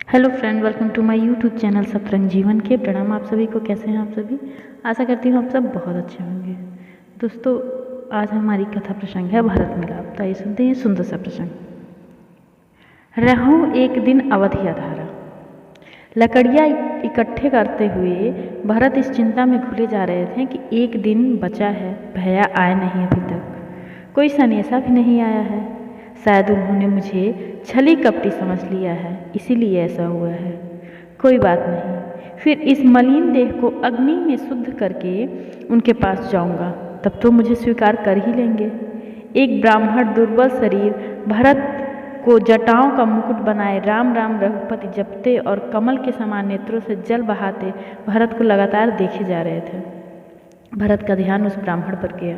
Hello friend, welcome to my YouTube channel Satrang Jeevan के। प्रणाम आप सभी को। कैसे हैं आप सभी? आशा करती हूँ आप सब बहुत अच्छे होंगे। दोस्तों, आज हमारी कथा प्रसंग है भरत मिलाप। तो आइए सुनते हैं सुंदर सा प्रसंग। रहूं एक दिन अवधि अधारा। लकड़ियाँ इकट्ठे करते हुए भरत इस चिंता में घुले जा रहे थे कि एक दिन बचा है, भैया आए नहीं अभी तक, कोई सनेसा भी नहीं आया है। शायद उन्होंने मुझे छली कपटी समझ लिया है, इसीलिए ऐसा हुआ है। कोई बात नहीं, फिर इस मलिन देह को अग्नि में शुद्ध करके उनके पास जाऊंगा, तब तो मुझे स्वीकार कर ही लेंगे। एक ब्राह्मण दुर्बल शरीर भरत को जटाओं का मुकुट बनाए राम राम रघुपति जपते और कमल के समान नेत्रों से जल बहाते भरत को लगातार देखे जा रहे थे। भरत का ध्यान उस ब्राह्मण पर गया।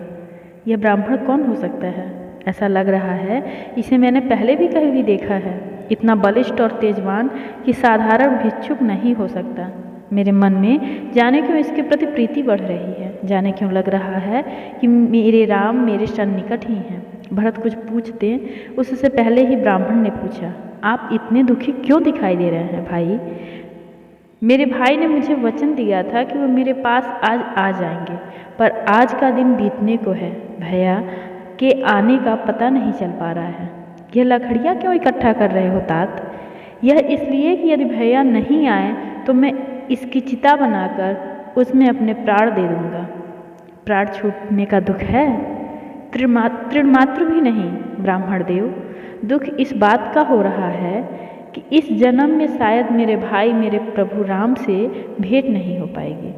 यह ब्राह्मण कौन हो सकता है? ऐसा लग रहा है इसे मैंने पहले भी कहीं भी देखा है। इतना बलिष्ठ और तेजवान कि साधारण भिक्षुक नहीं हो सकता। मेरे मन में जाने क्यों इसके प्रति प्रीति बढ़ रही है। जाने क्यों लग रहा है कि मेरे राम मेरे सन्निकट ही हैं। भरत कुछ पूछते उससे पहले ही ब्राह्मण ने पूछा, आप इतने दुखी क्यों दिखाई दे रहे हैं भाई? मेरे भाई ने मुझे वचन दिया था कि वो मेरे पास आज आ जाएंगे, पर आज का दिन बीतने को है। भैया के आने का पता नहीं चल पा रहा है। यह लकड़ियाँ क्यों इकट्ठा कर रहे हो तात? यह इसलिए कि यदि भैया नहीं आए तो मैं इसकी चिता बनाकर उसमें अपने प्राण दे दूंगा। प्राण छूटने का दुख है? तृणमात्र भी नहीं ब्राह्मण देव। दुख इस बात का हो रहा है कि इस जन्म में शायद मेरे भाई मेरे प्रभु राम से भेंट नहीं हो पाएगी।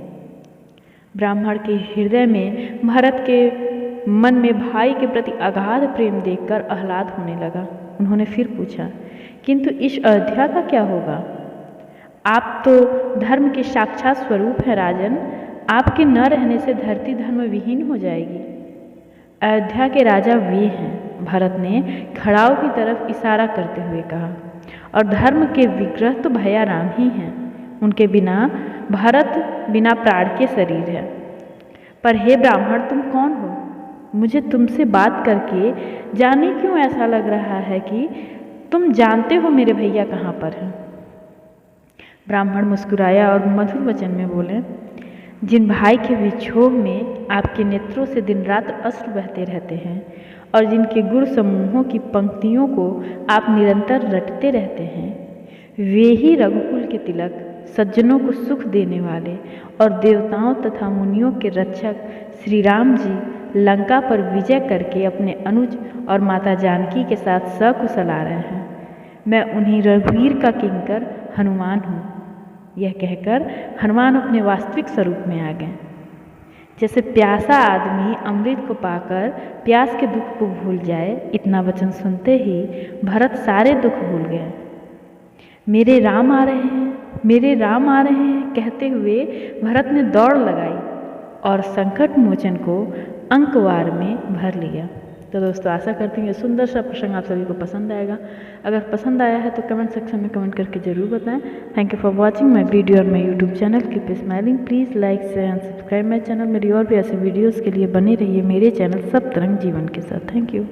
ब्राह्मण के हृदय में भरत के मन में भाई के प्रति अगाध प्रेम देखकर आह्लाद होने लगा। उन्होंने फिर पूछा, किंतु इस अयोध्या का क्या होगा? आप तो धर्म के साक्षात स्वरूप हैं राजन। आपके न रहने से धरती धर्म विहीन हो जाएगी। अयोध्या के राजा वे हैं, भरत ने खड़ाऊ की तरफ इशारा करते हुए कहा, और धर्म के विग्रह तो भैया राम ही हैं। उनके बिना भरत बिना प्राण के शरीर है। पर हे ब्राह्मण, तुम कौन हो? मुझे तुमसे बात करके जाने क्यों ऐसा लग रहा है कि तुम जानते हो मेरे भैया कहाँ पर हैं। ब्राह्मण मुस्कुराया और मधुर वचन में बोले, जिन भाई के विक्षोभ में आपके नेत्रों से दिन रात अश्रु बहते रहते हैं और जिनके गुण समूहों की पंक्तियों को आप निरंतर रटते रहते हैं, वे ही रघुकुल के तिलक, सज्जनों को सुख देने वाले और देवताओं तथा मुनियों के रक्षक श्री राम जी लंका पर विजय करके अपने अनुज और माता जानकी के साथ सकुशल आ रहे हैं। मैं उन्हीं रघुवीर का किंकर हनुमान हूँ। यह कहकर हनुमान अपने वास्तविक स्वरूप में आ गए। जैसे प्यासा आदमी अमृत को पाकर प्यास के दुख को भूल जाए, इतना वचन सुनते ही भरत सारे दुख भूल गए। मेरे राम आ रहे हैं, मेरे राम आ रहे हैं कहते हुए भरत ने दौड़ लगाई और संकट मोचन को अंकवार में भर लिया। तो दोस्तों, आशा करती हूँ ये सुंदर सा प्रसंग आप सभी को पसंद आएगा। अगर पसंद आया है तो कमेंट सेक्शन में कमेंट करके ज़रूर बताएं। Thank you for watching my video और my YouTube channel. Keep smiling. Please like share and subscribe my channel. मेरी और भी ऐसे वीडियोज़ के लिए बने रहिए मेरे चैनल सतरंग जीवन के साथ। Thank you.